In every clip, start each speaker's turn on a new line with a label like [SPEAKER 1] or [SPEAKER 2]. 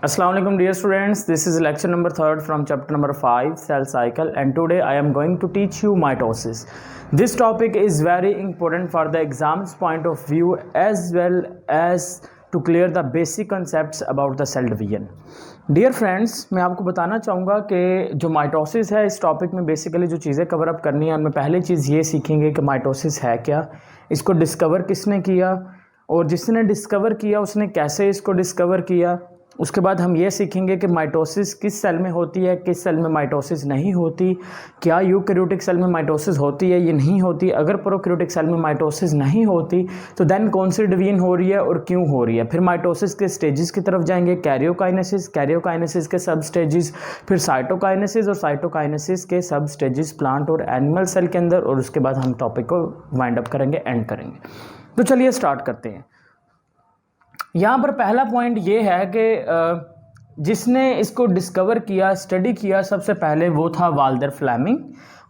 [SPEAKER 1] Assalamu alaikum dear students, this is lecture number 3rd from chapter number 5 cell cycle, and today I am going to teach you mitosis. This topic is very important for the exam's point of view as well as to clear the basic concepts about the cell division. Dear friends, मैं आपको बताना चाहूँगा कि जो mitosis है इस topic में basically जो चीज़ें कवर अप करनी है उनमें पहली चीज़ ये सीखेंगे कि माइटोसिस है क्या, इसको डिस्कवर किसने किया और जिसने डिस्कवर किया उसने कैसे इसको डिस्कवर किया। उसके बाद हम ये सीखेंगे कि माइटोसिस किस सेल में होती है, किस सेल में माइटोसिस नहीं होती, क्या यूकैरियोटिक सेल में माइटोसिस होती है, ये नहीं होती। अगर प्रोकैरियोटिक सेल में माइटोसिस नहीं होती तो देन कौन सी डिवीजन हो रही है और क्यों हो रही है। फिर माइटोसिस के स्टेजेस की तरफ जाएंगे, कैरियोकाइनेसिस, कैरियोकाइनेसिस के सब स्टेजेस, फिर साइटोकाइनेसिस और साइटोकाइनेसिस के सब स्टेजेस प्लांट और एनिमल सेल के अंदर, और उसके बाद हम टॉपिक को वाइंड अप करेंगे, एंड करेंगे। तो चलिए स्टार्ट करते हैं। यहाँ पर पहला पॉइंट ये है कि जिसने इसको डिस्कवर किया, स्टडी किया सबसे पहले वो था वाल्दर फ्लेमिंग।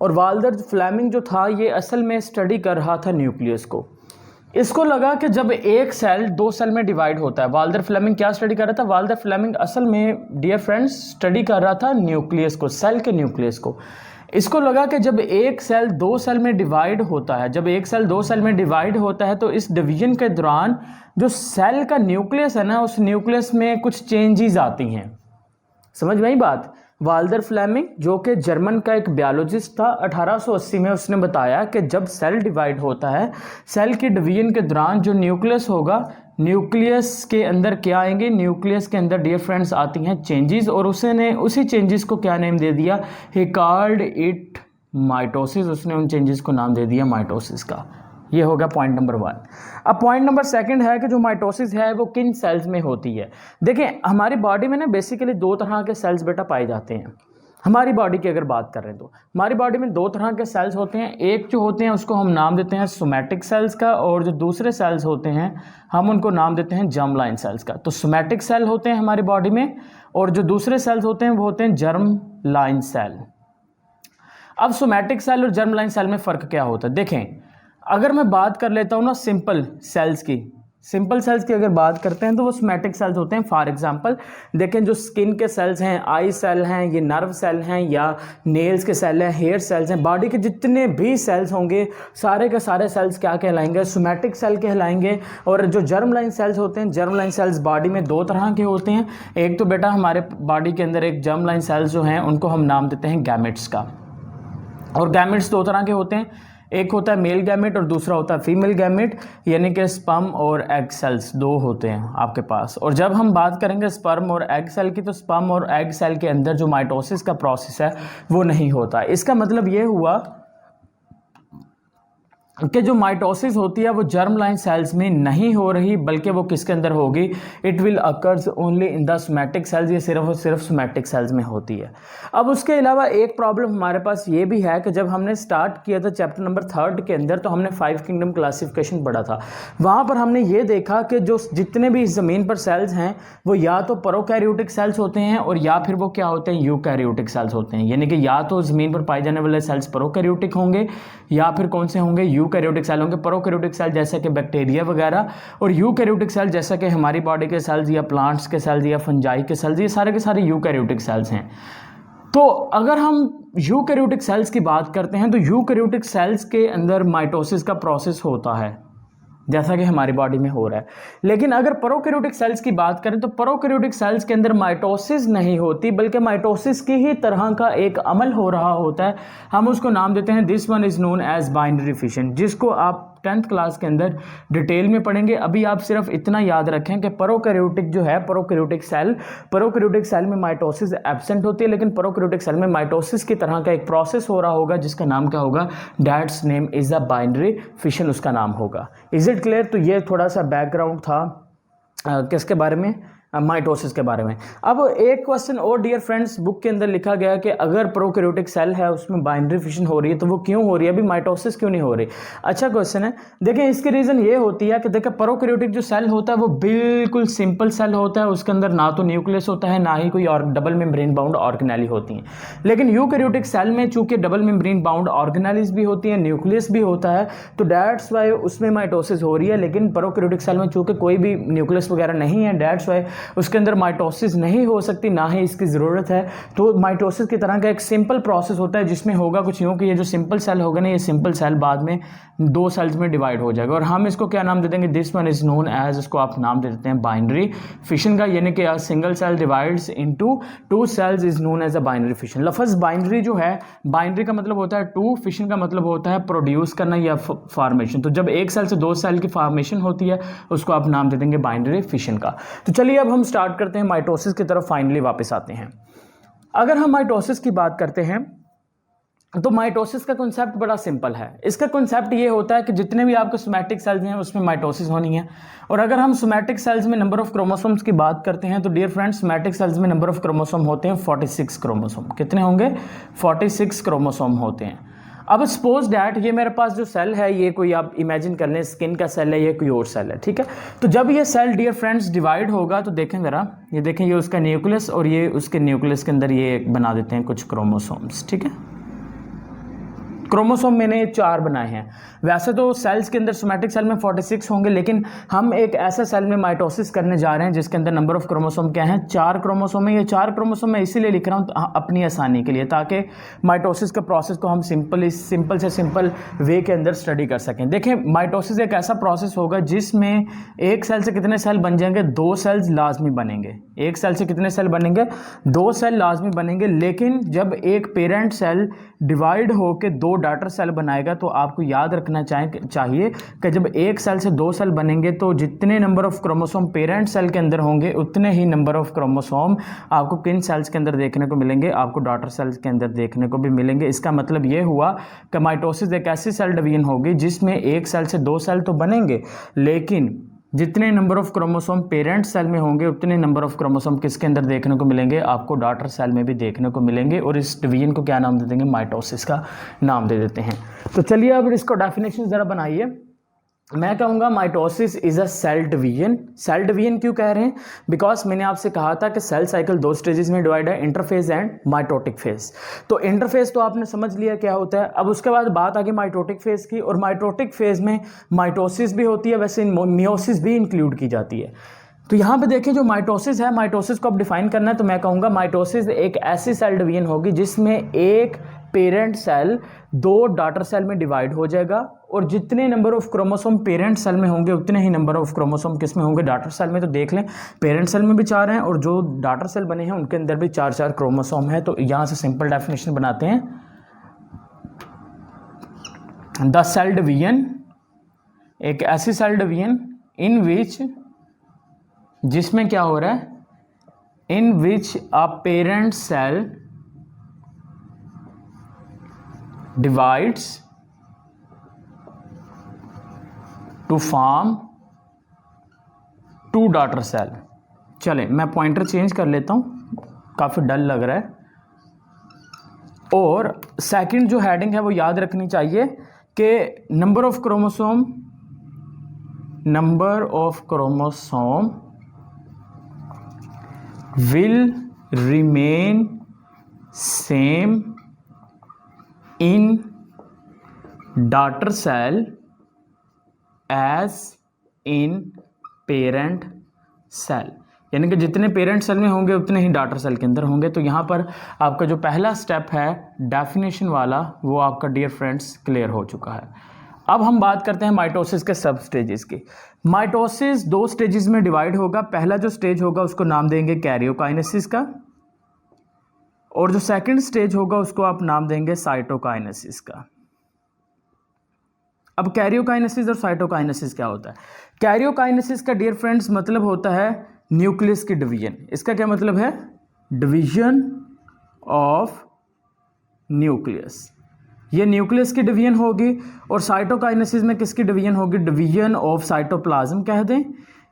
[SPEAKER 1] और वाल्दर फ्लेमिंग जो था ये असल में स्टडी कर रहा था न्यूक्लियस को। इसको लगा कि जब एक सेल दो सेल में डिवाइड होता है, वाल्दर फ्लेमिंग क्या स्टडी कर रहा था? वाल्दर फ्लेमिंग असल में डियर फ्रेंड्स स्टडी कर रहा था न्यूक्लियस को, सेल के न्यूक्लियस को। इसको लगा कि जब एक सेल दो सेल में डिवाइड होता है, जब एक सेल दो सेल में डिवाइड होता है तो इस डिवीजन के दौरान जो सेल का न्यूक्लियस है ना, उस न्यूक्लियस में कुछ चेंजेस आती हैं। समझ में आई बात? वाल्दर फ्लेमिंग जो कि जर्मन का एक बायोलॉजिस्ट था, 1880 में उसने बताया कि जब सेल डिवाइड होता है, सेल की डिवीजन के दौरान जो न्यूक्लियस होगा, न्यूक्लियस के अंदर क्या आएंगे? न्यूक्लियस के अंदर डियर फ्रेंड्स आती हैं चेंजेस, और उसने उसी चेंजेस को क्या नेम दे दिया? He called it mitosis. उसने उन चेंजेस को नाम दे दिया माइटोसिस का। ये होगा पॉइंट नंबर 1। अब पॉइंट नंबर 2 है कि जो माइटोसिस है वो किन सेल्स में होती है। देखें, हमारी बॉडी में ना बेसिकली दो तरह के सेल्स बेटा पाए जाते हैं। हमारी बॉडी की अगर बात कर रहे हैं तो हमारी बॉडी में दो तरह के सेल्स होते हैं। एक जो होते हैं उसको हम नाम देते हैं सोमैटिक सेल्स का, और जो दूसरे सेल्स होते हैं हम उनको नाम देते हैं जर्म लाइन सेल्स का। तो सोमैटिक सेल होते हैं हमारी बॉडी में, और जो दूसरे सेल्स होते हैं वो होते हैं जर्म लाइन सेल। अब सोमैटिक सेल और जर्म लाइन सेल में फ़र्क क्या होता है? देखें, अगर मैं बात कर लेता हूँ ना सिंपल सेल्स की, सिंपल सेल्स की अगर बात करते हैं तो वो सोमैटिक सेल्स होते हैं। फॉर एग्जांपल देखें, जो स्किन के सेल्स हैं, आई सेल हैं, ये नर्व सेल हैं, या नेल्स के सेल हैं, हेयर सेल्स हैं, बॉडी के जितने भी सेल्स होंगे सारे के सारे सेल्स क्या कहलाएंगे? सोमैटिक सेल कहलाएंगे। और जो जर्म लाइन सेल्स होते हैं, जर्म लाइन सेल्स बॉडी में दो तरह के होते हैं। एक तो बेटा हमारे बॉडी के अंदर एक जर्म लाइन सेल्स जो हैं उनको हम नाम देते हैं गैमेट्स का, और गैमेट्स दो तरह के होते हैं। एक होता है मेल गैमेट और दूसरा होता है फीमेल गैमेट, यानी कि स्पर्म और एग सेल्स दो होते हैं आपके पास। और जब हम बात करेंगे स्पर्म और एग सेल की, तो स्पर्म और एग सेल के अंदर जो माइटोसिस का प्रोसेस है वो नहीं होता। इसका मतलब ये हुआ कि जो माइटोसिस होती है वो जर्म लाइन सेल्स में नहीं हो रही, बल्कि वो किसके अंदर होगी? It will occurs only in the somatic cells. ये सिर्फ और सिर्फ सोमैटिक सेल्स में होती है। अब उसके अलावा एक प्रॉब्लम हमारे पास ये भी है कि जब हमने स्टार्ट किया था चैप्टर नंबर 3 के अंदर, तो हमने 5 किंगडम क्लासिफिकेशन पढ़ा था। वहाँ पर हमने ये देखा कि जो जितने भी ज़मीन पर सेल्स हैं वो या तो प्रोकैरियोटिक सेल्स होते हैं और या फिर वो क्या होते हैं? यूकैरियोटिक सेल्स होते हैं। यानी कि या तो ज़मीन पर पाए जाने वाले सेल्स प्रोकैरियोटिक होंगे या फिर कौन से होंगे? यूकैरियोटिक सेल होंगे। प्रोकैरियोटिक सेल जैसे कि बैक्टीरिया वगैरह, और यूकैरियोटिक सेल जैसा कि हमारी बॉडी के सेल्स या प्लांट्स के सेल्स या फंजाई के सेल्स, ये सारे के सारे यूकैरियोटिक सेल्स हैं। तो अगर हम यूकैरियोटिक सेल्स की बात करते हैं तो यूकैरियोटिक सेल्स के अंदर माइटोसिस का प्रोसेस होता है जैसा कि हमारी बॉडी में हो रहा है। लेकिन अगर प्रोकैरियोटिक सेल्स की बात करें तो प्रोकैरियोटिक सेल्स के अंदर माइटोसिस नहीं होती, बल्कि माइटोसिस की ही तरह का एक अमल हो रहा होता है। हम उसको नाम देते हैं, this one is known as binary fission, जिसको आप 10th क्लास के अंदर डिटेल में पढ़ेंगे। अभी आप सिर्फ इतना याद रखें कि प्रोकैरियोटिक जो है, प्रोकैरियोटिक सेल में माइटोसिस एब्सेंट होती है, लेकिन प्रोकैरियोटिक सेल में माइटोसिस की तरह का एक प्रोसेस हो रहा होगा जिसका नाम क्या होगा? That's name is a binary fission, उसका नाम होगा। Is it clear? तो ये थोड़ा सा बैकग्राउंड था किसके बारे में? माइटोसिस के बारे में। अब एक क्वेश्चन और डियर फ्रेंड्स, बुक के अंदर लिखा गया कि अगर प्रोकैरियोटिक सेल है उसमें बाइनरी फिशन हो रही है तो वो क्यों हो रही है, अभी माइटोसिस क्यों नहीं हो रही? अच्छा क्वेश्चन है। देखें, इसकी रीज़न ये होती है कि देखें प्रोकैरियोटिक जो सेल होता है वो बिल्कुल सिंपल सेल होता है। उसके अंदर ना तो न्यूक्लियस होता है, ना ही कोई और डबल मेम्ब्रेन बाउंड ऑर्गेनेली होती हैं। लेकिन यूकैरियोटिक सेल में चूंकि डबल मेम्ब्रेन बाउंड ऑर्गेनेलीज भी होती हैं, न्यूक्लियस भी होता है, तो दैट्स वाई उसमें माइटोसिस हो रही है। लेकिन प्रोकैरियोटिक सेल में चूंकि कोई भी न्यूक्लियस वगैरह नहीं है, दैट्स वाई उसके अंदर माइटोसिस नहीं हो सकती, ना ही इसकी ज़रूरत है। तो माइटोसिस की तरह का एक सिंपल प्रोसेस होता है जिसमें होगा कुछ यूँ कि ये जो सिंपल सेल होगा ना, ये सिंपल सेल बाद में 2 सेल्स में डिवाइड हो जाएगा और हम इसको क्या नाम दे देंगे, this one is known as, इसको आप नाम दे देते हैं बाइनरी फिशन का, यानी कि single cell divides into 2 cells is known as a binary fission. लफ्ज़ बाइनरी जो है, बाइनरी का मतलब होता है 2, फिशन का मतलब होता है प्रोड्यूस करना या फॉर्मेशन। तो जब एक सेल से 2 सेल की फॉर्मेशन होती है उसको आप नाम दे देंगे बाइनरी फिशन का। तो चलिए अब हम स्टार्ट करते हैं माइटोसिस की तरफ, फाइनली वापस आते हैं। अगर हम माइटोसिस की बात करते हैं तो माइटोसिस का कॉन्सेप्ट बड़ा सिंपल है। इसका कॉन्सेप्ट ये होता है कि जितने भी आपके सोमैटिक सेल्स हैं उसमें माइटोसिस होनी है। और अगर हम सोमैटिक सेल्स में नंबर ऑफ क्रोमोसोम्स की बात करते हैं तो डियर फ्रेंड्स, सोमैटिक सेल्स में नंबर ऑफ क्रोमोसोम होते हैं 46 क्रोमोसोम। कितने होंगे? 46 क्रोमोसोम होते हैं। अब सपोज डैट ये मेरे पास जो सेल है, ये कोई आप इमेजिन कर लें स्किन का सेल है, ये कोई और सेल है, ठीक है। तो जब ये सेल डियर फ्रेंड्स डिवाइड होगा तो देखें ज़रा, ये देखें, ये उसका न्यूक्लियस और ये उसके न्यूक्लियस के अंदर ये बना देते हैं कुछ क्रोमोसोम्स, ठीक है। क्रोमोसोम मैंने 4 बनाए हैं। वैसे तो सेल्स के अंदर सोमैटिक सेल में 46 होंगे, लेकिन हम एक ऐसा सेल में माइटोसिस करने जा रहे हैं जिसके अंदर नंबर ऑफ क्रोमोसोम क्या है? 4 क्रोमोसोम है। ये 4 क्रोमोसोम मैं इसीलिए लिख रहा हूँ अपनी आसानी के लिए, ताकि माइटोसिस का प्रोसेस को हम सिंपल से सिंपल वे के अंदर स्टडी कर सकें। देखें, माइटोसिस एक ऐसा प्रोसेस होगा जिसमें एक सेल से कितने सेल बन जाएंगे? 2 सेल्स लाजमी बनेंगे। एक सेल से कितने सेल बनेंगे? 2 सेल लाजमी बनेंगे। लेकिन जब एक पेरेंट सेल डिवाइड होकर 2 डॉटर सेल बनाएगा तो आपको याद रखना चाहिए कि जब एक सेल से 2 सेल बनेंगे तो जितने number of chromosome parent cell के अंदर होंगे उतने ही नंबर ऑफ क्रोमोसोम आपको किन सेल्स के अंदर देखने को मिलेंगे? आपको डॉटर सेल्स के अंदर देखने को भी मिलेंगे। इसका मतलब ये हुआ कि माइटोसिस एक ऐसी सेल डिवीजन होगी जिसमें एक सेल से 2 सेल तो बनेंगे, लेकिन जितने number of chromosome parent cell में होंगे उतने नंबर ऑफ क्रोमोसोम किसके अंदर देखने को मिलेंगे? आपको डॉटर सेल में भी देखने को मिलेंगे। और इस डिवीजन को क्या नाम दे देंगे? माइटोसिस का नाम दे देते हैं। तो चलिए अब इसको डेफिनेशन ज़रा बनाइए। मैं कहूँगा mitosis is a cell division. Cell division क्यों कह रहे हैं? बिकॉज मैंने आपसे कहा था कि सेल साइकिल 2 स्टेजेस में डिवाइड है, इंटरफेज एंड माइटोटिक फेज। तो इंटरफेज तो आपने समझ लिया क्या होता है। अब उसके बाद बात आ गई माइटोटिक फेज की, और माइटोटिक फेज में माइटोसिस भी होती है, वैसे मियोसिस भी इंक्लूड की जाती है। तो यहाँ पे देखें, जो माइटोसिस है, माइटोसिस को अब डिफाइन करना है तो मैं कहूँगा माइटोसिस एक ऐसी सेल डिवीजन होगी जिसमें एक पेरेंट सेल 2 डॉटर सेल में डिवाइड हो जाएगा, और जितने number of chromosome parent cell में होंगे उतने ही नंबर ऑफ क्रोमोसोम किस में होंगे? डॉटर सेल में। तो देख लें, पेरेंट सेल में भी 4 हैं और जो डॉटर सेल बने हैं उनके अंदर भी 4 क्रोमोसोम है। तो यहाँ से सिंपल डेफिनेशन बनाते हैं। द सेल डिवीजन, एक ऐसी सेल डिवीजन इन विच, जिसमें क्या हो रहा है? In which a parent cell divides to form 2 daughter cell। चले मैं पॉइंटर चेंज कर लेता हूँ, काफ़ी डल लग रहा है। और सेकंड जो हेडिंग है वो याद रखनी चाहिए कि number of chromosome will remain same in daughter cell as in parent cell। यानी कि जितने पेरेंट सेल में होंगे उतने ही डॉटर सेल के अंदर होंगे। तो यहाँ पर आपका जो पहला स्टेप है डेफिनेशन वाला, वो आपका डियर फ्रेंड्स क्लियर हो चुका है। अब हम बात करते हैं माइटोसिस के सब स्टेजेस की। माइटोसिस 2 स्टेजेस में डिवाइड होगा। पहला जो स्टेज होगा उसको नाम देंगे कैरियोकाइनेसिस का, और जो सेकंड स्टेज होगा उसको आप नाम देंगे साइटोकाइनेसिस का। अब कैरियोकाइनेसिस और साइटोकाइनेसिस क्या होता है? कैरियोकाइनेसिस का डियर फ्रेंड्स मतलब होता है न्यूक्लियस की डिवीजन। इसका क्या मतलब है? Division of nucleus. ये न्यूक्लियस की डिवीजन होगी। और साइटोकाइनेसिस में किसकी डिवीजन होगी? डिवीजन ऑफ साइटोप्लाज्म कह दें,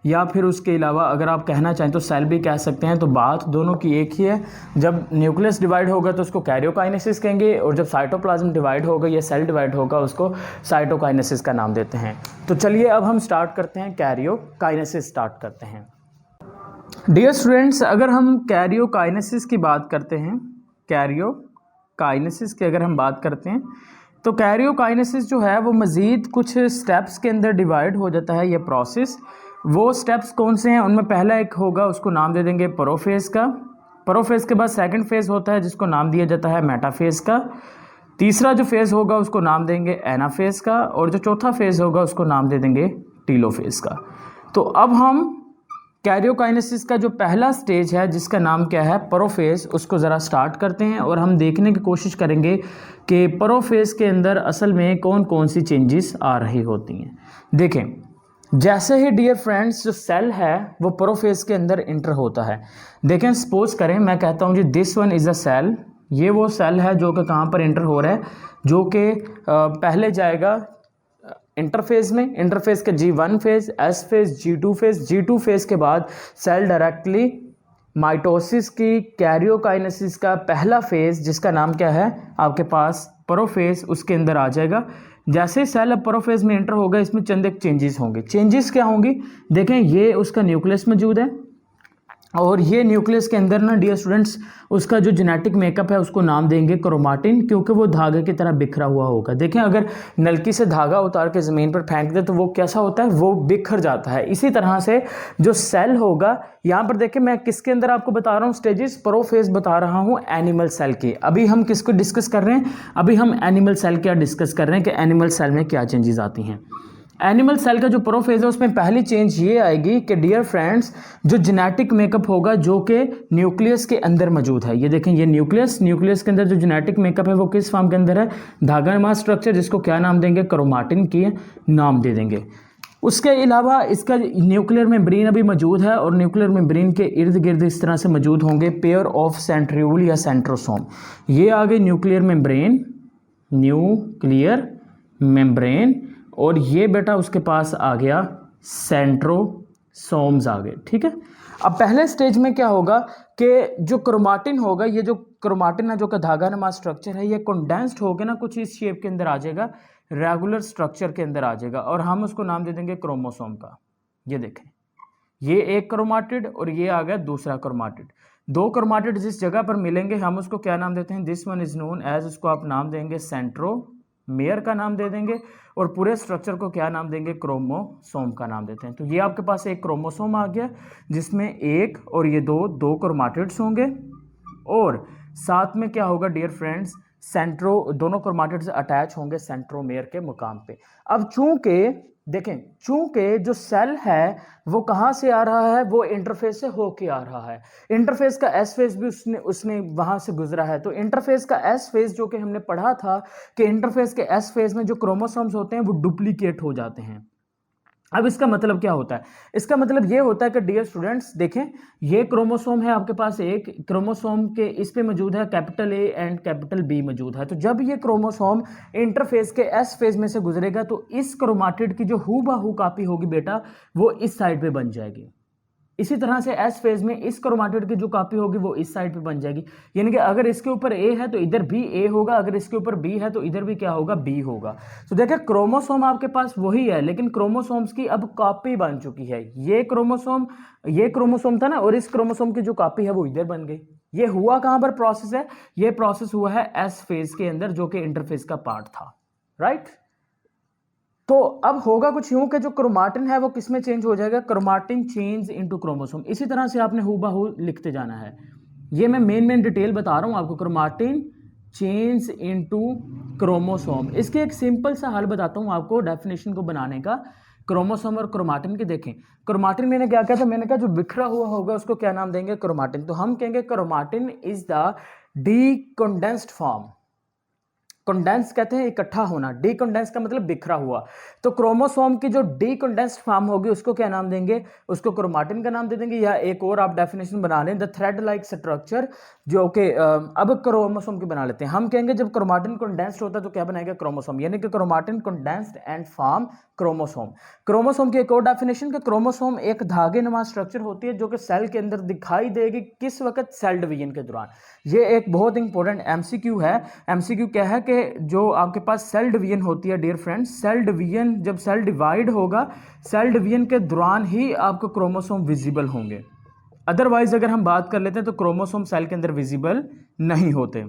[SPEAKER 1] या फिर उसके अलावा अगर आप कहना चाहें तो सेल भी कह सकते हैं। तो बात दोनों की एक ही है। जब न्यूक्लियस डिवाइड होगा तो उसको कैरियोकाइनेसिस कहेंगे, और जब साइटोप्लाज्म डिवाइड होगा या सेल डिवाइड होगा उसको साइटोकाइनेसिस का नाम देते हैं। तो चलिए अब हम स्टार्ट करते हैं, कैरियोकाइनेसिस स्टार्ट करते हैं। डियर स्टूडेंट्स, अगर हम कैरियोकाइनेसिस की बात करते हैं, कैरियोकाइनेसिस की अगर हम बात करते हैं तो कैरियोकाइनेसिस जो है वो मज़ीद कुछ स्टेप्स के अंदर डिवाइड हो जाता है ये प्रोसेस। वो स्टेप्स कौन से हैं, उनमें पहला एक होगा, उसको नाम दे देंगे प्रोफेज का। प्रोफेज के बाद सेकंड फेज होता है जिसको नाम दिया जाता है मेटाफेज का। तीसरा जो फेज होगा उसको नाम देंगे एनाफेज का, और जो चौथा फेज होगा उसको नाम दे देंगे टीलोफेज का। तो अब हम कैरियोकाइनेसिस का जो पहला स्टेज है जिसका नाम क्या है प्रोफेज, उसको ज़रा स्टार्ट करते हैं और हम देखने की कोशिश करेंगे कि प्रोफेज के अंदर असल में कौन कौन सी चेंजेस आ रही होती हैं। देखें, जैसे ही डियर फ्रेंड्स जो सेल है वो प्रोफेज के अंदर इंटर होता है। देखें, सपोज करें मैं कहता हूँ जी this one is a cell, ये वो सेल है जो कि कहाँ पर इंटर हो रहा है, जो कि पहले जाएगा इंटरफेज में, इंटरफेज का G1 phase, S phase, G2 phase, G2 phase के बाद सेल डायरेक्टली माइटोसिस की कैरियोकाइनेसिस का पहला फेज जिसका नाम क्या है आपके पास प्रोफेज, उसके अंदर आ जाएगा। जैसे ही सेल अब प्रोफेज में एंटर होगा इसमें चंद एक चेंजेस होंगे। चेंजेस क्या होंगी, देखें ये उसका न्यूक्लियस मौजूद है और ये न्यूक्लियस के अंदर ना डियर स्टूडेंट्स उसका जो जेनेटिक मेकअप है उसको नाम देंगे क्रोमाटिन, क्योंकि वो धागे की तरह बिखरा हुआ होगा। देखें, अगर नलकी से धागा उतार के ज़मीन पर फेंक दे तो वो कैसा होता है, वो बिखर जाता है। इसी तरह से जो सेल होगा, यहाँ पर देखें मैं किसके अंदर आपको बता रहा हूँ स्टेजेस, प्रोफेज बता रहा हूँ एनिमल सेल की। अभी हम किसको डिस्कस कर रहे हैं, अभी हम एनिमल सेल क्या डिस्कस कर रहे हैं कि एनिमल सेल में क्या चेंजेस आती हैं। एनिमल सेल का जो प्रोफेज है उसमें पहली चेंज ये आएगी कि डियर फ्रेंड्स जो जेनेटिक मेकअप होगा जो कि न्यूक्लियस के अंदर मौजूद है, ये देखें ये न्यूक्लियस के अंदर जो जेनेटिक मेकअप है वो किस फॉर्म के अंदर है, धागानुमा स्ट्रक्चर, जिसको क्या नाम देंगे, क्रोमाटिन की नाम दे देंगे। उसके अलावा इसका न्यूक्लियर मेम्ब्रेन अभी मौजूद है और न्यूक्लियर मेम्ब्रेन के इर्द गिर्द इस तरह से मौजूद होंगे पेयर ऑफ सेंट्रियोल या सेंट्रोसोम। ये आ गए न्यूक्लियर मेम्ब्रेन और ये बेटा उसके पास आ गया सेंट्रोसोम्स आ गए। ठीक है, अब पहले स्टेज में क्या होगा कि जो क्रोमाटिन होगा, ये जो क्रोमाटिन है जो कि धागानुमा स्ट्रक्चर है, ये कंडेंस्ड होकर ना कुछ इस शेप के अंदर आ जाएगा, रेगुलर स्ट्रक्चर के अंदर आ जाएगा और हम उसको नाम दे देंगे क्रोमोसोम का। ये देखें, ये एक क्रोमाटिड और ये आ गया दूसरा क्रोमाटिड। दो क्रोमाटिड जिस जगह पर मिलेंगे हम उसको क्या नाम देते हैं, this one is known as, उसको आप नाम देंगे सेंट्रोमेयर का नाम दे देंगे और पूरे स्ट्रक्चर को क्या नाम देंगे, क्रोमोसोम का नाम देते हैं। तो ये आपके पास एक क्रोमोसोम आ गया जिसमें एक और ये दो क्रोमाटिड्स होंगे और साथ में क्या होगा डियर फ्रेंड्स, दोनों क्रोमाटिड्स अटैच होंगे सेंट्रोमेयर के मुकाम पे। अब चूंकि जो सेल है वो कहाँ से आ रहा है, वो इंटरफेस से होके आ रहा है। इंटरफेस का एस फेज भी उसने वहां से गुजरा है। तो इंटरफेस का एस फेज जो कि हमने पढ़ा था कि इंटरफेस के एस फेज में जो क्रोमोसोम्स होते हैं वो डुप्लीकेट हो जाते हैं। अब इसका मतलब क्या होता है, इसका मतलब ये होता है कि डियर स्टूडेंट्स देखें, ये क्रोमोसोम है आपके पास, एक क्रोमोसोम के इस पे मौजूद है capital A and capital B मौजूद है। तो जब ये क्रोमोसोम इंटरफेस के एस फेज में से गुजरेगा तो इस क्रोमाटिड की जो हूबहू कॉपी होगी बेटा वो इस साइड पे बन जाएगी। इसी तरह से एस फेज में इस क्रोमाटिड की जो कॉपी होगी वो इस साइड पे बन जाएगी। यानी कि अगर इसके ऊपर ए है तो इधर भी ए होगा, अगर इसके ऊपर बी है तो इधर भी क्या होगा, बी होगा। तो देखिए क्रोमोसोम आपके पास वही है लेकिन क्रोमोसोम्स की अब कॉपी बन चुकी है। ये क्रोमोसोम था ना और इस क्रोमोसोम की जो कॉपी है वो इधर बन गई। ये हुआ कहां पर प्रोसेस है, ये प्रोसेस हुआ है एस फेज के अंदर जो कि इंटरफेस का पार्ट था, राइट। तो अब होगा कुछ यूं कि जो क्रोमाटिन है वो किस में चेंज हो जाएगा, क्रोमाटिन चेंज इनटू क्रोमोसोम। इसी तरह से आपने हूबहू लिखते जाना है। ये मैं मेन डिटेल बता रहा हूं आपको, क्रोमाटिन चेंज इनटू क्रोमोसोम। इसके एक सिंपल सा हल बताता हूं आपको डेफिनेशन को बनाने का क्रोमोसोम और क्रोमाटिन के। देखें क्रोमाटिन मैंने क्या कहा था, मैंने कहा जो बिखरा हुआ होगा उसको क्या नाम देंगे, क्रोमाटिन। तो हम कहेंगे chromatin is the decondensed form. Condense कहते हैं इकट्ठा होना, डीकंडेंस का मतलब बिखरा हुआ। तो क्रोमोसोम की जो डीकंडेंस्ड फॉर्म होगी उसको क्या नाम देंगे, उसको क्रोमाटिन का नाम दे देंगे। या एक और आप डेफिनेशन बना लें, द थ्रेड लाइक स्ट्रक्चर, जो कि अब क्रोमोसोम की बना लेते हैं। हम कहेंगे जब क्रोमाटिन कंडेंस्ड होता है तो क्या बनाएगा, क्रोमोसोम। यानी कि chromatin condensed and form chromosome. Chromosome की एक और डेफिनेशन कि क्रोमोसोम एक धागेनुमा स्ट्रक्चर होती है जो कि सेल के अंदर दिखाई देगी किस वक्त, सेल डिवीजन के दौरान। ये एक बहुत इंपॉर्टेंट एमसीक्यू है। एमसीक्यू क्या है कि जो आपके पास सेल डिवीजन होती है डियर फ्रेंड्स, सेल डिवीजन जब सेल डिवाइड होगा, सेल डिवीजन के दौरान ही आपको क्रोमोसोम विजिबल होंगे। अदरवाइज अगर हम बात कर लेते हैं तो क्रोमोसोम सेल के अंदर विजिबल नहीं होते।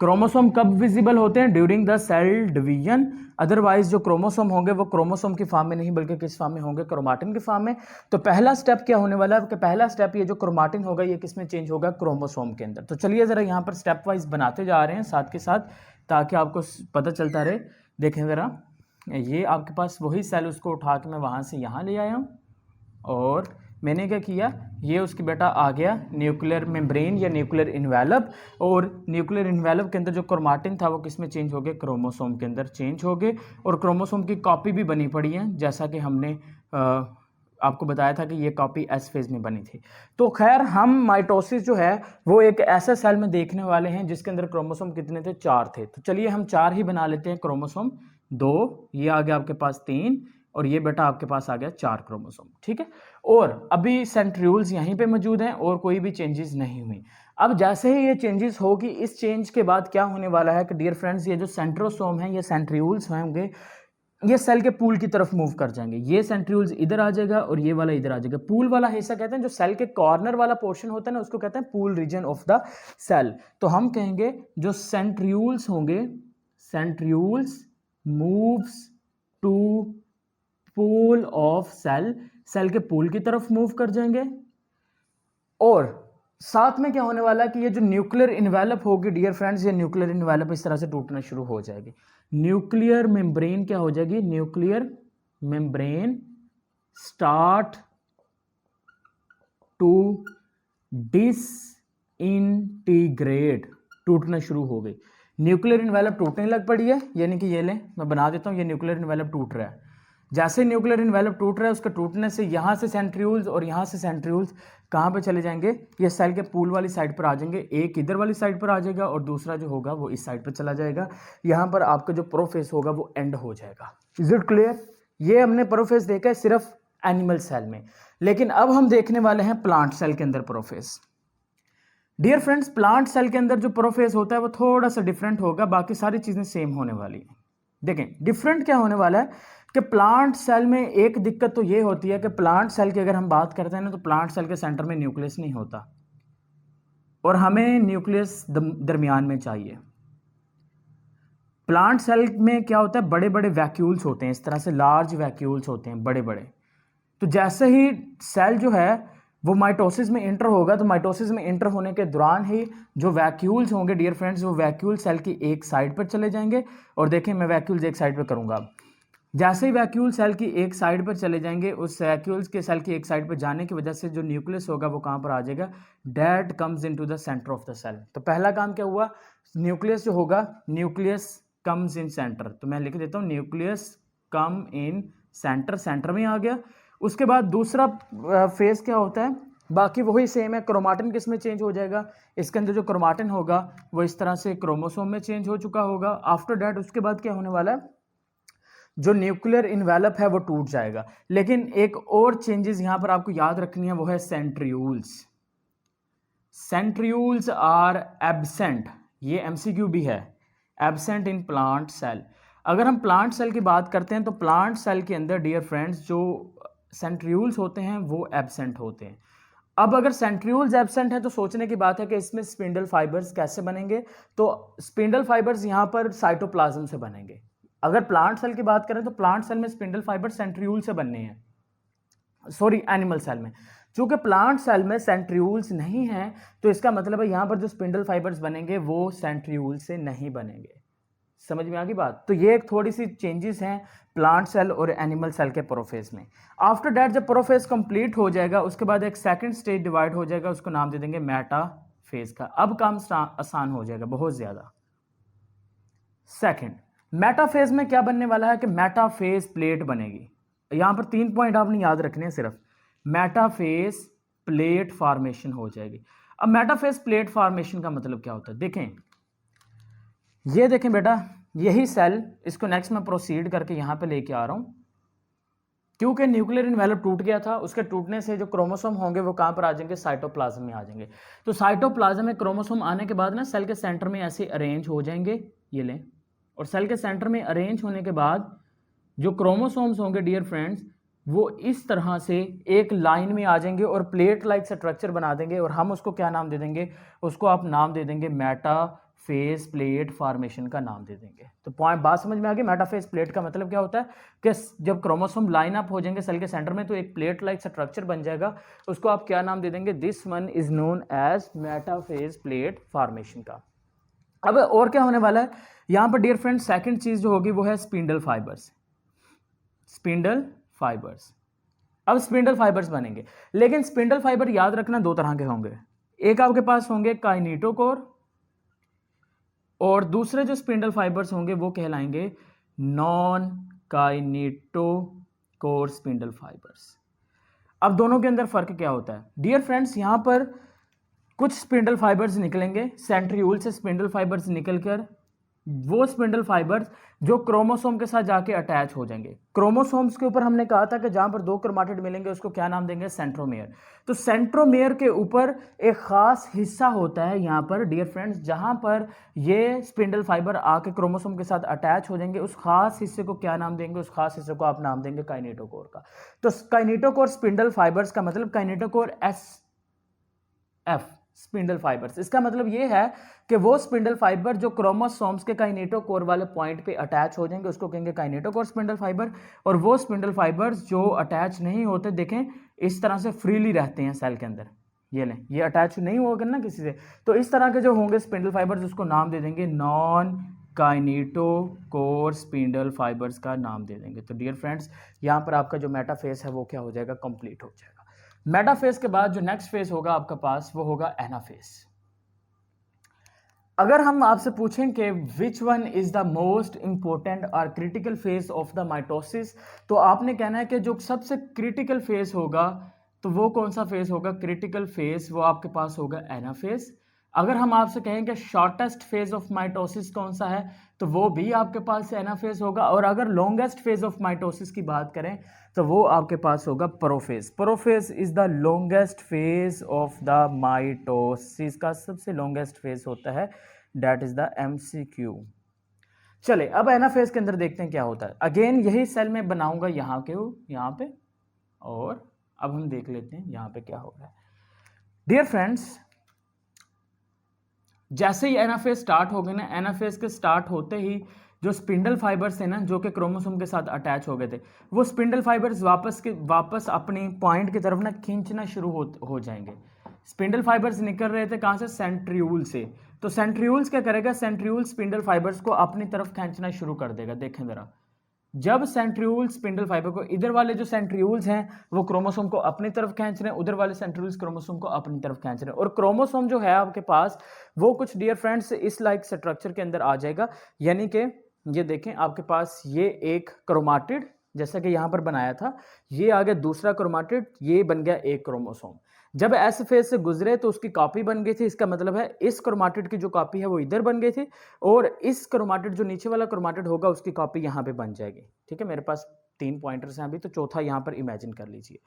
[SPEAKER 1] क्रोमोसोम कब विजिबल होते हैं? During the cell division. Otherwise जो क्रोमोसोम होंगे वो क्रोमोसोम की फॉर्म में नहीं बल्कि किस फॉर्म में होंगे? क्रोमाटिन की फॉर्म में। तो पहला स्टेप क्या होने वाला है कि पहला स्टेप ये जो क्रोमाटिन होगा ये किस में चेंज होगा? क्रोमोसोम के अंदर। तो चलिए जरा यहाँ पर स्टेप वाइज बनाते जा रहे हैं साथ के साथ, ताकि आपको पता चलता रहे। देखें ज़रा, ये आपके पास वही सेल, उसको उठा के मैं वहाँ से यहाँ ले आया हूँ और मैंने क्या किया, ये उसकी बेटा आ गया न्यूक्लियर मेम्ब्रेन या न्यूक्लियर इन्वेलप, और न्यूक्लियर इन्वेलप के अंदर जो क्रोमाटिन था वो किस में चेंज हो गए? क्रोमोसोम के अंदर चेंज हो गए। और क्रोमोसोम की कॉपी भी बनी पड़ी है, जैसा कि हमने आपको बताया था कि ये कॉपी एस फेज में बनी थी। तो खैर हम माइटोसिस जो है वो एक ऐसे सेल में देखने वाले हैं जिसके अंदर क्रोमोसोम कितने थे? 4 थे। तो चलिए हम 4 ही बना लेते हैं क्रोमोसोम। 2, ये आ गया आपके पास 3, और ये बेटा आपके पास आ गया 4 क्रोमोसोम। ठीक है, और अभी सेंट्रियोल्स यहीं पे मौजूद हैं और कोई भी चेंजेस नहीं हुई। अब जैसे ही ये चेंजेस होगी, इस चेंज के बाद क्या होने वाला है कि डियर फ्रेंड्स, ये जो सेंट्रोसोम है, ये सेंट्रियोल्स होंगे, ये सेल के पूल की तरफ मूव कर जाएंगे। ये सेंट्रियोल्स इधर आ जाएगा और ये वाला इधर आ जाएगा। पूल वाला हिस्सा कहते हैं जो सेल के कॉर्नर वाला पोर्शन होता है ना, उसको कहते हैं pole region of the cell. तो हम कहेंगे जो सेंट्रियोल्स होंगे, centrioles moves to pole of cell, cell के पूल की तरफ मूव कर जाएंगे। और साथ में क्या होने वाला है कि ये जो न्यूक्लियर इन्वेलप होगी डियर फ्रेंड्स, ये न्यूक्लियर इन्वेलप इस तरह से टूटना शुरू हो जाएगी। न्यूक्लियर मेम्ब्रेन क्या हो जाएगी? Nuclear membrane start to disintegrate, टूटना शुरू हो गई। न्यूक्लियर इन्वेलप टूटने लग पड़ी है, यानी कि ये लें मैं बना देता हूं, ये न्यूक्लियर इन्वेलप टूट रहा है। जैसे न्यूक्लियर इन्वेलप टूट रहा है, उसके टूटने से यहाँ से सेंट्रियोल्स और यहाँ से सेंट्रियोल्स कहाँ पे चले जाएंगे? ये सेल के पूल वाली साइड पर आ जाएंगे। एक इधर वाली साइड पर आ जाएगा और दूसरा जो होगा वो इस साइड पर चला जाएगा। यहाँ पर आपका जो प्रोफेस होगा वो एंड हो जाएगा। Is it clear? ये हमने प्रोफेस देखा है सिर्फ एनिमल सेल में, लेकिन अब हम देखने वाले हैं प्लांट सेल के अंदर prophase. Dear friends, plant cell के अंदर जो प्रोफेस होता है वो थोड़ा सा डिफरेंट होगा, बाकी सारी चीज़ें सेम होने वाली हैं। देखें डिफरेंट क्या होने वाला है कि प्लांट सेल में एक दिक्कत तो ये होती है कि प्लांट सेल की अगर हम बात करते हैं ना, तो प्लांट सेल के सेंटर में न्यूक्लियस नहीं होता और हमें न्यूक्लियस दरमियान में चाहिए। प्लांट सेल में क्या होता है? बड़े बड़े वैक्यूल्स होते हैं, इस तरह से लार्ज वैक्यूल्स होते हैं बड़े बड़े। तो जैसे ही सेल जो है वो माइटोसिस में इंटर होगा, तो माइटोसिस में इंटर होने के दौरान ही जो वैक्यूल्स होंगे डियर फ्रेंड्स, वो वैक्यूल सेल की एक साइड पर चले जाएंगे। और देखें मैं वैक्यूल्स एक साइड पर करूंगा। जैसे ही वैक्यूल सेल की एक साइड पर चले जाएंगे, उस वैक्यूल्स के सेल की एक साइड पर जाने की वजह से जो न्यूक्लियस होगा वो कहाँ पर आ जाएगा? That comes into the centre of the cell. तो पहला काम क्या हुआ? न्यूक्लियस जो होगा, न्यूक्लियस कम्स इन सेंटर। तो मैं लिख देता हूँ न्यूक्लियस कम इन सेंटर, सेंटर में आ गया। उसके बाद दूसरा फेज क्या होता है? बाकी वही सेम है। क्रोमाटिन किस में चेंज हो जाएगा? इसके अंदर जो क्रोमाटिन होगा वो इस तरह से क्रोमोसोम में चेंज हो चुका होगा। आफ्टर डेट उसके बाद क्या होने वाला है? जो न्यूक्लियर इन्वेलप है वो टूट जाएगा। लेकिन एक और चेंजेस यहां पर आपको याद रखनी है, वो है सेंट्रियोल्स। सेंट्रियोल्स आर एब्सेंट, ये एमसीक्यू भी है, एब्सेंट इन प्लांट सेल। अगर हम प्लांट सेल की बात करते हैं तो प्लांट सेल के अंदर डियर फ्रेंड्स जो सेंट्रियोल्स होते हैं वो एब्सेंट होते हैं। अब अगर सेंट्रियोल्स एब्सेंट है तो सोचने की बात है कि इसमें स्पिंडल फाइबर्स कैसे बनेंगे? तो स्पिंडल फाइबर्स यहाँ पर साइटोप्लाज्म से बनेंगे। अगर प्लांट सेल की बात करें तो प्लांट सेल में स्पिंडल फाइबर सेंट्रियोल से बनने हैं, सॉरी एनिमल सेल में। चूंकि प्लांट सेल में सेंट्रियोल्स नहीं है तो इसका मतलब है यहाँ पर जो स्पिंडल फाइबर्स बनेंगे वो सेंट्रियोल से नहीं बनेंगे। समझ में आ गई बात? तो ये एक थोड़ी सी चेंजेस हैं प्लांट सेल और एनिमल सेल के प्रोफेस में। आफ्टर डेट जब प्रोफेस कंप्लीट हो जाएगा, उसके बाद एक सेकंड स्टेज डिवाइड हो जाएगा, उसको नाम दे देंगे मेटाफेज का। अब काम आसान हो जाएगा बहुत ज्यादा। सेकंड, मेटाफेज में क्या बनने वाला है कि मेटाफेज प्लेट बनेगी। यहां पर 3 पॉइंट आपने याद रखने हैं सिर्फ। मेटाफेज प्लेट फॉर्मेशन हो जाएगी। अब मेटाफेज प्लेट फॉर्मेशन का मतलब क्या होता है? देखें, ये देखें बेटा, यही सेल, इसको नेक्स्ट में प्रोसीड करके यहां पे लेके आ रहा हूं, क्योंकि न्यूक्लियर इन्वेलप टूट गया था। उसके टूटने से जो क्रोमोसोम होंगे वो कहां पर आ जाएंगे? साइटोप्लाज्म में आ जाएंगे। तो साइटोप्लाज्म में क्रोमोसोम आने के बाद ना सेल के सेंटर में ऐसे अरेंज हो जाएंगे, ये लें, और सेल के सेंटर में अरेंज होने के बाद जो क्रोमोसोम्स होंगे डियर फ्रेंड्स, वो इस तरह से एक लाइन में आ जाएंगे और प्लेट लाइक स्ट्रक्चर बना देंगे। और हम उसको क्या नाम दे देंगे? उसको आप नाम दे देंगे मेटा फेस प्लेट फॉर्मेशन का नाम दे देंगे। तो पॉइंट बात समझ में आ गई। मेटाफेस प्लेट का मतलब क्या होता है कि जब क्रोमोसोम लाइन अप हो जाएंगे सेल के सेंटर में तो एक प्लेट लाइक स्ट्रक्चर बन जाएगा, उसको आप क्या नाम दे देंगे, this one is known as metaphase plate formation का। अब और क्या होने वाला है यहां पर डियर फ्रेंड्स, सेकंड चीज जो होगी वो है स्पिंडल फाइबर्स। स्पिंडल फाइबर्स, अब स्पिंडल फाइबर्स बनेंगे, लेकिन स्पिंडल फाइबर याद रखना दो तरह के होंगे। एक आपके पास होंगे काइनेटोकोर और दूसरे जो स्पिंडल फाइबर्स होंगे वो कहलाएंगे नॉन काइनेटोकोर स्पिंडल फाइबर्स। अब दोनों के अंदर फर्क क्या होता है डियर फ्रेंड्स, यहां पर कुछ स्पिंडल फाइबर्स निकलेंगे सेंट्रियोल से, स्पिंडल फाइबर्स निकलकर वो स्पिंडल फाइबर्स जो क्रोमोसोम के साथ जाके अटैच हो जाएंगे। क्रोमोसोम्स के ऊपर हमने कहा था कि जहां पर दो क्रोमाटिड मिलेंगे उसको क्या नाम देंगे, सेंट्रोमेयर। तो सेंट्रोमेयर के ऊपर एक खास हिस्सा होता है यहां पर डियर फ्रेंड्स, जहां पर ये स्पिंडल फाइबर आके क्रोमोसोम के साथ अटैच हो जाएंगे। उस खास हिस्से को क्या नाम देंगे, उस खास हिस्से को आप नाम देंगे काइनेटोकोर का। तो काइनेटोकोर स्पिंडल फाइबर्स का मतलब काइनेटोकोर SF स्पिंडल फाइबर्स। इसका मतलब यह है कि वो स्पिंडल फाइबर जो क्रोमोसोम्स के काइनेटोकोर वाले पॉइंट पे अटैच हो जाएंगे उसको कहेंगे काइनेटोकोर स्पिंडल फाइबर। और वो स्पिंडल फाइबर्स जो अटैच नहीं होते, देखें इस तरह से फ्रीली रहते हैं सेल के अंदर, ये लें, ये अटैच नहीं होगा ना किसी से, तो इस तरह के जो होंगे स्पिंडल फाइबर्स उसको नाम दे देंगे नॉन काइनेटोकोर स्पिंडल फाइबर्स का नाम दे देंगे। तो डियर फ्रेंड्स यहां पर आपका जो मेटाफेस है वो क्या हो जाएगा, कंप्लीट हो जाएगा। मेटाफेस के बाद जो नेक्स्ट फेज होगा आपका पास वो होगा एनाफेस। अगर हम आपसे पूछें कि which one is the most important और critical phase of the mitosis, तो आपने कहना है कि जो सबसे क्रिटिकल फेज होगा तो वो कौन सा फेज होगा, क्रिटिकल फेज वो आपके पास होगा एनाफेज। अगर हम आपसे कहें कि शॉर्टेस्ट फेज ऑफ माइटोसिस कौन सा है तो वो भी आपके पास एनाफेज होगा। और अगर लॉन्गेस्ट फेज ऑफ माइटोसिस की बात करें तो वो आपके पास होगा prophase. Prophase is the longest phase of the mitosis का सबसे लॉन्गेस्ट फेज होता है, दैट इज द MCQ। चले अब एनाफेज के अंदर देखते हैं क्या होता है। अगेन यही सेल में बनाऊंगा यहाँ पे, और अब हम देख लेते हैं यहाँ पे क्या हो रहा है। डियर फ्रेंड्स जैसे ही एनाफेज स्टार्ट हो गए ना, एनाफेज के स्टार्ट होते ही जो स्पिंडल फाइबर्स है ना जो कि क्रोमोसोम के साथ अटैच हो गए थे, वो स्पिंडल फाइबर्स वापस अपनी पॉइंट की तरफ ना खींचना शुरू हो जाएंगे। स्पिंडल फाइबर्स निकल रहे थे कहाँ से, सेंट्रियूल से। तो सेंट्रियूल्स क्या करेगा, सेंट्रियूल स्पिंडल फाइबर्स को अपनी तरफ खींचना शुरू कर देगा। देखें जरा, जब सेंट्रियूल स्पिंडल फाइबर को, इधर वाले जो सेंट्रियूल्स हैं वो क्रोमोसोम को अपनी तरफ खींच रहे हैं, उधर वाले सेंट्रियूल्स क्रोमोसोम को अपनी तरफ खींच रहे हैं। और क्रोमोसोम जो है आपके पास वो कुछ डियर फ्रेंड्स इस लाइक स्ट्रक्चर के अंदर आ जाएगा। यानी कि ये देखें आपके पास ये एक क्रोमाटिड जैसा कि यहां पर बनाया था, ये आ गया दूसरा क्रोमाटिड, ये बन गया एक क्रोमोसोम। जब एस फेज से गुजरे तो उसकी कॉपी बन गई थी। इसका मतलब है इस क्रोमाटिड की जो कॉपी है वो इधर बन गई थी और इस क्रोमाटिड जो नीचे वाला क्रोमाटिड होगा उसकी कॉपी यहाँ पे बन जाएगी। ठीक है, मेरे पास 3 पॉइंटर्स हैं अभी, तो चौथा यहाँ पर इमेजिन कर लीजिए।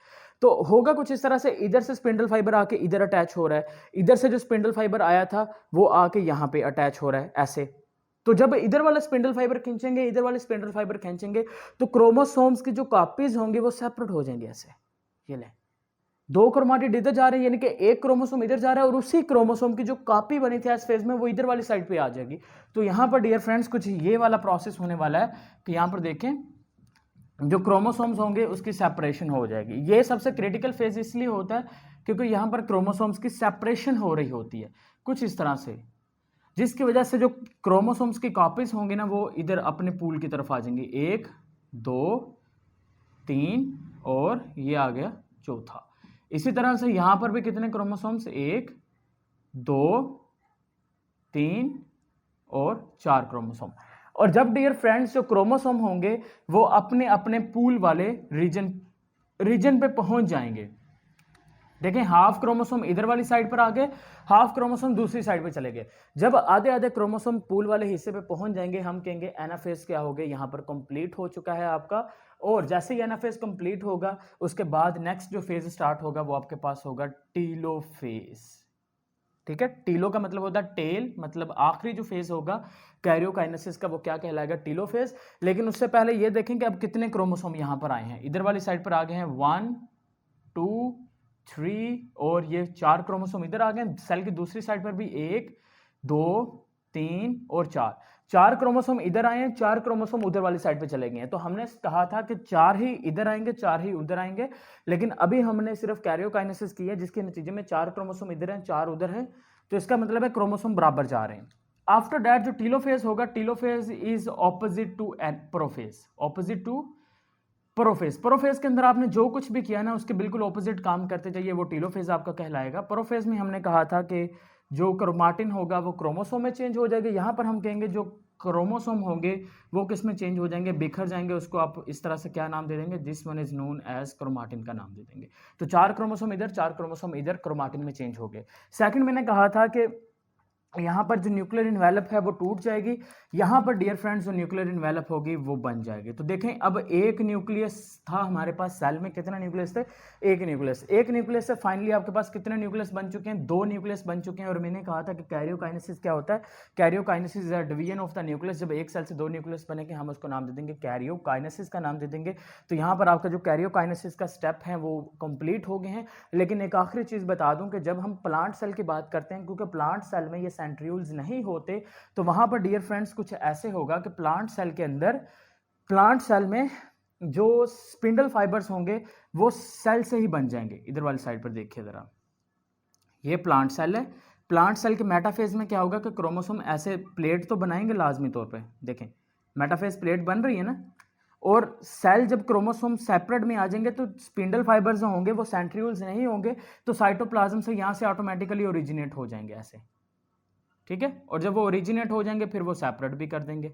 [SPEAKER 1] तो होगा कुछ इस तरह से, इधर से स्पिंडल फाइबर आके इधर अटैच हो रहा है, इधर से जो स्पिंडल फाइबर आया था वो आके यहाँ पे अटैच हो रहा है ऐसे। तो जब इधर वाला स्पिंडल फाइबर खींचेंगे, इधर वाले स्पिंडल फाइबर खींचेंगे, तो क्रोमोसोम्स की जो कॉपीज होंगी वो सेपरेट हो जाएंगे ऐसे। ये ले, 2 क्रोमाटिड इधर जा रहे हैं, यानी कि एक क्रोमोसोम इधर जा रहा है और उसी क्रोमोसोम की जो कॉपी बनी थी एस फेज में वो इधर वाली साइड पे आ जाएगी। तो यहां पर डियर फ्रेंड्स कुछ ये वाला प्रोसेस होने वाला है कि यहां पर देखें जो क्रोमोसोम्स होंगे उसकी सेपरेशन हो जाएगी। ये सबसे क्रिटिकल फेज इसलिए होता है क्योंकि यहां पर क्रोमोसोम्स की सेपरेशन हो रही होती है कुछ इस तरह से, जिसकी वजह से जो क्रोमोसोम्स की कॉपीज होंगी ना वो इधर अपने पूल की तरफ आ जाएंगी। 1 2 3 और ये आ गया चौथा। इसी तरह से यहां पर भी कितने क्रोमोसोम्स, 1 2 3 और 4 क्रोमोसोम। और जब डियर फ्रेंड्स जो क्रोमोसोम होंगे वो अपने अपने पूल वाले रीजन पे पहुंच जाएंगे। देखें, हाफ क्रोमोसोम इधर वाली साइड पर आ गए, हाफ क्रोमोसोम दूसरी साइड पे चले गए। जब आधे आधे क्रोमोसोम पूल वाले हिस्से पे पहुंच जाएंगे हम कहेंगे एनाफेज क्या हो गया, यहां पर कंप्लीट हो चुका है आपका। और जैसे ही एनाफेज कंप्लीट होगा उसके बाद नेक्स्ट जो फेज स्टार्ट होगा वो आपके पास होगा टीलोफेज। ठीक है, टीलो का मतलब होता है टेल, मतलब आखिरी जो फेज होगा कैरियोकाइनेसिस का वो क्या कहलाएगा, टीलोफेज। लेकिन उससे पहले ये देखें कि अब कितने क्रोमोसोम यहां पर आए हैं, इधर वाली साइड पर आ गए हैं 1 2 3 और ये 4 क्रोमोसोम इधर आ गए। सेल की दूसरी साइड पर भी 1 2 3 और 4, 4 क्रोमोसोम इधर आए हैं, 4 क्रोमोसोम उधर वाली साइड पे चले गए हैं। तो हमने कहा था कि 4 ही इधर आएंगे, 4 ही उधर आएंगे, लेकिन अभी हमने सिर्फ कैरियोकाइनेसिस की है जिसके नतीजे में 4 क्रोमोसोम इधर हैं, 4 उधर हैं। तो इसका मतलब है क्रोमोसोम बराबर जा रहे हैं। आफ्टर दैट जो टीलोफेज होगा, telophase is opposite to prophase, opposite to prophase. Prophase के अंदर आपने जो कुछ भी किया ना उसके बिल्कुल ऑपोजिट काम करते जाइए, वो टीलोफेज आपका कहलाएगा। प्रोफेज में हमने कहा था कि जो क्रोमाटिन होगा वो क्रोमोसोम में चेंज हो जाएगा। यहाँ पर हम कहेंगे जो क्रोमोसोम होंगे वो किस में चेंज हो जाएंगे, बिखर जाएंगे। उसको आप इस तरह से क्या नाम दे देंगे, this one is known as chromatin का नाम दे देंगे। तो 4 क्रोमोसोम इधर, 4 क्रोमोसोम इधर, क्रोमाटिन में चेंज हो गए। सेकंड मैंने कहा था कि यहाँ पर जो न्यूक्लियर इन्वेलप है वो टूट जाएगी, यहाँ पर डियर फ्रेंड्स जो न्यूक्लियर इन्वेलप होगी वो बन जाएगी। तो देखें अब एक न्यूक्लियस था हमारे पास सेल में, कितना न्यूक्लियस थे, एक न्यूक्लियस। एक न्यूक्लियस से फाइनली आपके पास कितने न्यूक्लियस बन चुके हैं, 2 न्यूक्लियस बन चुके हैं। और मैंने कहा था कि कैरियोकाइनेसिस क्या होता है, karyokinesis is a division of the nucleus. जब एक सेल से 2 न्यूक्लियस बनेंगे हम उसको नाम दे देंगे कैरियोकाइनेसिस का नाम दे देंगे। तो यहाँ पर आपका जो कैरियोकाइनेसिस का स्टेप है वो कंप्लीट हो गए हैं। लेकिन एक आखिरी चीज़ बता दूं कि जब हम प्लांट सेल की बात करते हैं, क्योंकि प्लांट सेल में ये सेंट्रियोल्स नहीं होते, तो वहां पर डियर फ्रेंड्स कुछ ऐसे होगा कि प्लांट सेल के अंदर, प्लांट सेल में जो स्पिंडल फाइबर्स होंगे वो सेल से ही बन जाएंगे। इधर वाली साइड पर देखिए जरा, ये प्लांट सेल है। प्लांट सेल के मेटाफेज में क्या होगा कि क्रोमोसोम ऐसे प्लेट तो बनाएंगे लाजमी तौर पे, देखें मेटाफेज प्लेट बन रही है ना। और सेल जब क्रोमोसोम सेपरेट में आ जाएंगे तो स्पिंडल फाइबर्स जो होंगे वो सेंट्रियोल्स नहीं होंगे, तो साइटोप्लाज्म से यहाँ से ऑटोमेटिकली ओरिजिनेट हो जाएंगे ऐसे, ठीक है। और जब वो ओरिजिनेट हो जाएंगे फिर वो सेपरेट भी कर देंगे।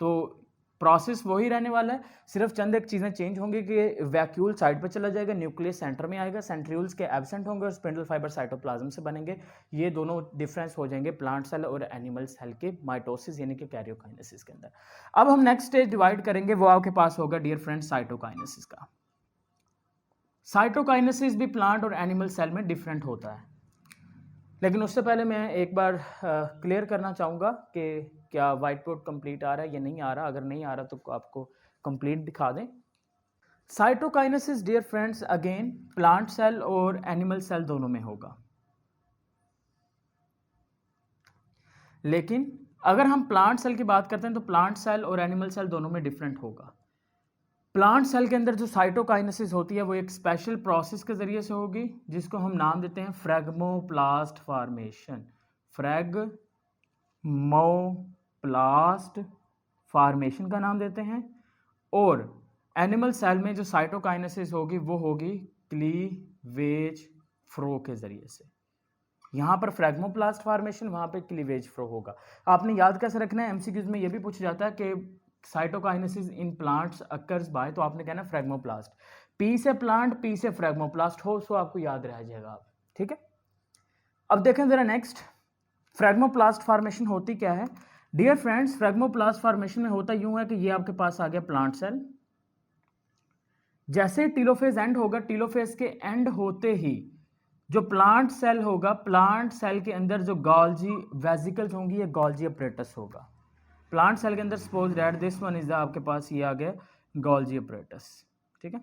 [SPEAKER 1] तो प्रोसेस वही रहने वाला है, सिर्फ चंद एक चीज़ें चेंज होंगी कि वैक्यूल साइड पर चला जाएगा, न्यूक्लियस सेंटर में आएगा, सेंट्रियोल्स के एब्सेंट होंगे और स्पिंडल फाइबर साइटोप्लाज्म से बनेंगे। ये दोनों डिफरेंस हो जाएंगे प्लांट सेल और एनिमल सेल के माइटोसिस यानी कि कैरियोकाइनेसिस के अंदर। अब हम नेक्स्ट स्टेज डिवाइड करेंगे, वो आपके पास होगा डियर फ्रेंड्स साइटोकाइनेसिस का। साइटोकाइनेसिस भी प्लांट और एनिमल सेल में डिफरेंट होता है, लेकिन उससे पहले मैं एक बार क्लियर करना चाहूँगा कि क्या वाइट बोर्ड कंप्लीट आ रहा है या नहीं आ रहा। अगर नहीं आ रहा तो आपको कंप्लीट दिखा दें। Cytokinesis dear friends again plant cell और एनिमल सेल दोनों में होगा, लेकिन अगर हम प्लांट सेल की बात करते हैं तो प्लांट सेल और एनिमल सेल दोनों में डिफरेंट होगा। प्लांट सेल के अंदर जो साइटोकाइनेसिस होती है वो एक स्पेशल प्रोसेस के जरिए से होगी जिसको हम नाम देते हैं फ्रैगमोप्लास्ट फॉर्मेशन। फ्रैगमोप्लास्ट फॉर्मेशन का नाम देते हैं। और एनिमल सेल में जो साइटोकाइनेसिस होगी वो होगी क्लीवेज फ्लो के जरिए से। यहाँ पर फ्रैगमोप्लास्ट फॉर्मेशन, वहाँ पे क्लीवेज फ्लो होगा। आपने याद कैसे रखना है, एमसीक्यूज में ये भी पूछा जाता है कि cytokinesis in plants occurs by, तो आपने कहना फ्रैगमोप्लास्ट, पी से प्लांट, पी से फ्रैगमोप्लास्ट हो, सो आपको याद रह जाएगा आप, ठीक है। अब देखें जरा नेक्स्ट, फ्रैगमोप्लास्ट फॉर्मेशन होती क्या है डियर फ्रेंड्स। फ्रैगमोप्लास्ट फॉर्मेशन में होता यूं है कि ये आपके पास आ गया प्लांट सेल, जैसे टीलोफेज एंड होगा, टीलोफेज के एंड होते ही जो प्लांट सेल होगा, प्लांट सेल के अंदर जो गोल्जी वेसिकल्स होंगी, ये गोल्जी अपरेटस होगा। प्लांट सेल के अंदर suppose that this one is आपके पास ये आ गया गोल्जी अपरेटस, ठीक है।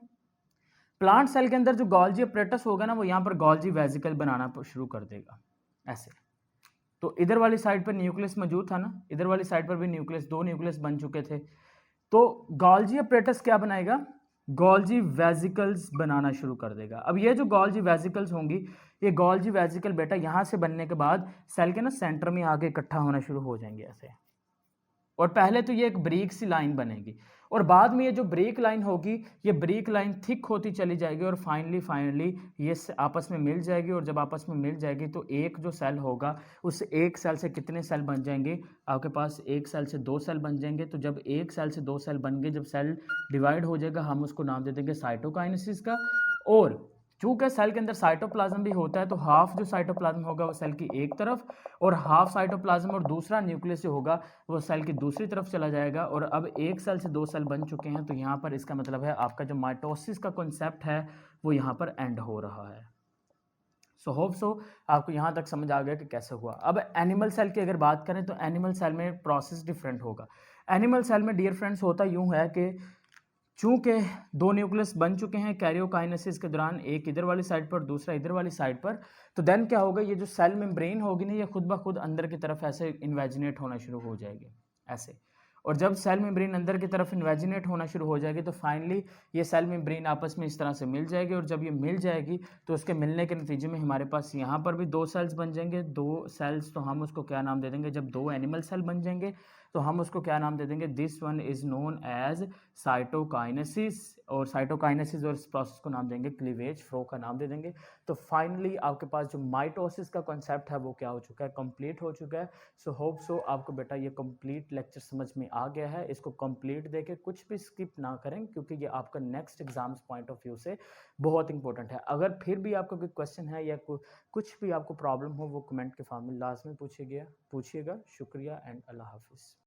[SPEAKER 1] प्लांट सेल के अंदर जो गोल्जी अपरेटस होगा ना वो यहाँ पर गोल्जी वेसिकल बनाना शुरू कर देगा ऐसे। तो इधर वाली साइड पर न्यूक्लियस मौजूद था ना, इधर वाली साइड पर भी न्यूक्लियस, 2 न्यूक्लियस बन चुके थे। तो गोल्जी अपरेटस क्या बनाएगा, गोल्जी वेसिकल्स बनाना शुरू कर देगा। अब ये जो गोल्जी वेसिकल्स होंगी, ये गोल्जी वेसिकल बेटा यहाँ से बनने के बाद सेल के ना सेंटर में आके इकट्ठा होना शुरू हो जाएंगे ऐसे। और पहले तो ये एक ब्रेक सी लाइन बनेगी और बाद में ये जो ब्रेक लाइन होगी, ये ब्रेक लाइन थिक होती चली जाएगी और फाइनली ये आपस में मिल जाएगी। और जब आपस में मिल जाएगी तो एक जो सेल होगा, उस एक सेल से कितने सेल बन जाएंगे आपके पास, एक सेल से 2 सेल बन जाएंगे। तो जब एक सेल से 2 सेल बन गए, जब सेल डिवाइड हो जाएगा, हम उसको नाम दे देंगे साइटोकाइनेसिस का। और चूंकि सेल के अंदर साइटोप्लाज्म भी होता है, तो हाफ जो साइटोप्लाज्म होगा वो सेल की एक तरफ, और हाफ साइटोप्लाज्म और दूसरा न्यूक्लियस जो होगा वो सेल की दूसरी तरफ चला जाएगा। और अब एक सेल से 2 सेल बन चुके हैं, तो यहाँ पर इसका मतलब है आपका जो माइटोसिस का कॉन्सेप्ट है वो यहाँ पर एंड हो रहा है। सो होप सो आपको यहाँ तक समझ आ गया कि कैसे हुआ। अब एनिमल सेल की अगर बात करें तो एनिमल सेल में प्रोसेस डिफरेंट होगा। एनिमल सेल में डियर फ्रेंड्स होता यूँ है कि चूंकि दो न्यूक्लियस बन चुके हैं कैरियोकाइनेसिस के दौरान, एक इधर वाली साइड पर दूसरा इधर वाली साइड पर, तो देन क्या होगा, ये जो सेल मेम्ब्रेन होगी ना, ये खुद ब खुद अंदर की तरफ ऐसे इन्वेजिनेट होना शुरू हो जाएगी ऐसे। और जब सेल मेम्ब्रेन अंदर की तरफ इन्वेजिनेट होना शुरू हो जाएगी तो फाइनली ये सेल मेम्ब्रेन आपस में इस तरह से मिल जाएगी। और जब ये मिल जाएगी तो उसके मिलने के नतीजे में हमारे पास यहाँ पर भी दो सेल्स बन जाएंगे। दो सेल्स तो हम उसको क्या नाम दे देंगे, जब दो एनिमल सेल बन जाएंगे तो हम उसको क्या नाम दे देंगे, this one is known as cytokinesis. और साइटोकाइनेसिस और इस प्रोसेस को नाम देंगे क्लीवेज, फ्रो का नाम दे देंगे। तो फाइनली आपके पास जो माइटोसिस का कॉन्सेप्ट है वो क्या हो चुका है, कंप्लीट हो चुका है। सो होप सो आपको बेटा ये कंप्लीट लेक्चर समझ में आ गया है। इसको कंप्लीट देके कुछ भी स्किप ना करें, क्योंकि ये आपका next exams point of view से बहुत इंपॉर्टेंट है। अगर फिर भी आपका कोई क्वेश्चन है या कुछ भी आपको प्रॉब्लम हो, वो कमेंट के फॉर्म में लाजमी पूछिएगा। शुक्रिया एंड अल्लाह हाफिज़।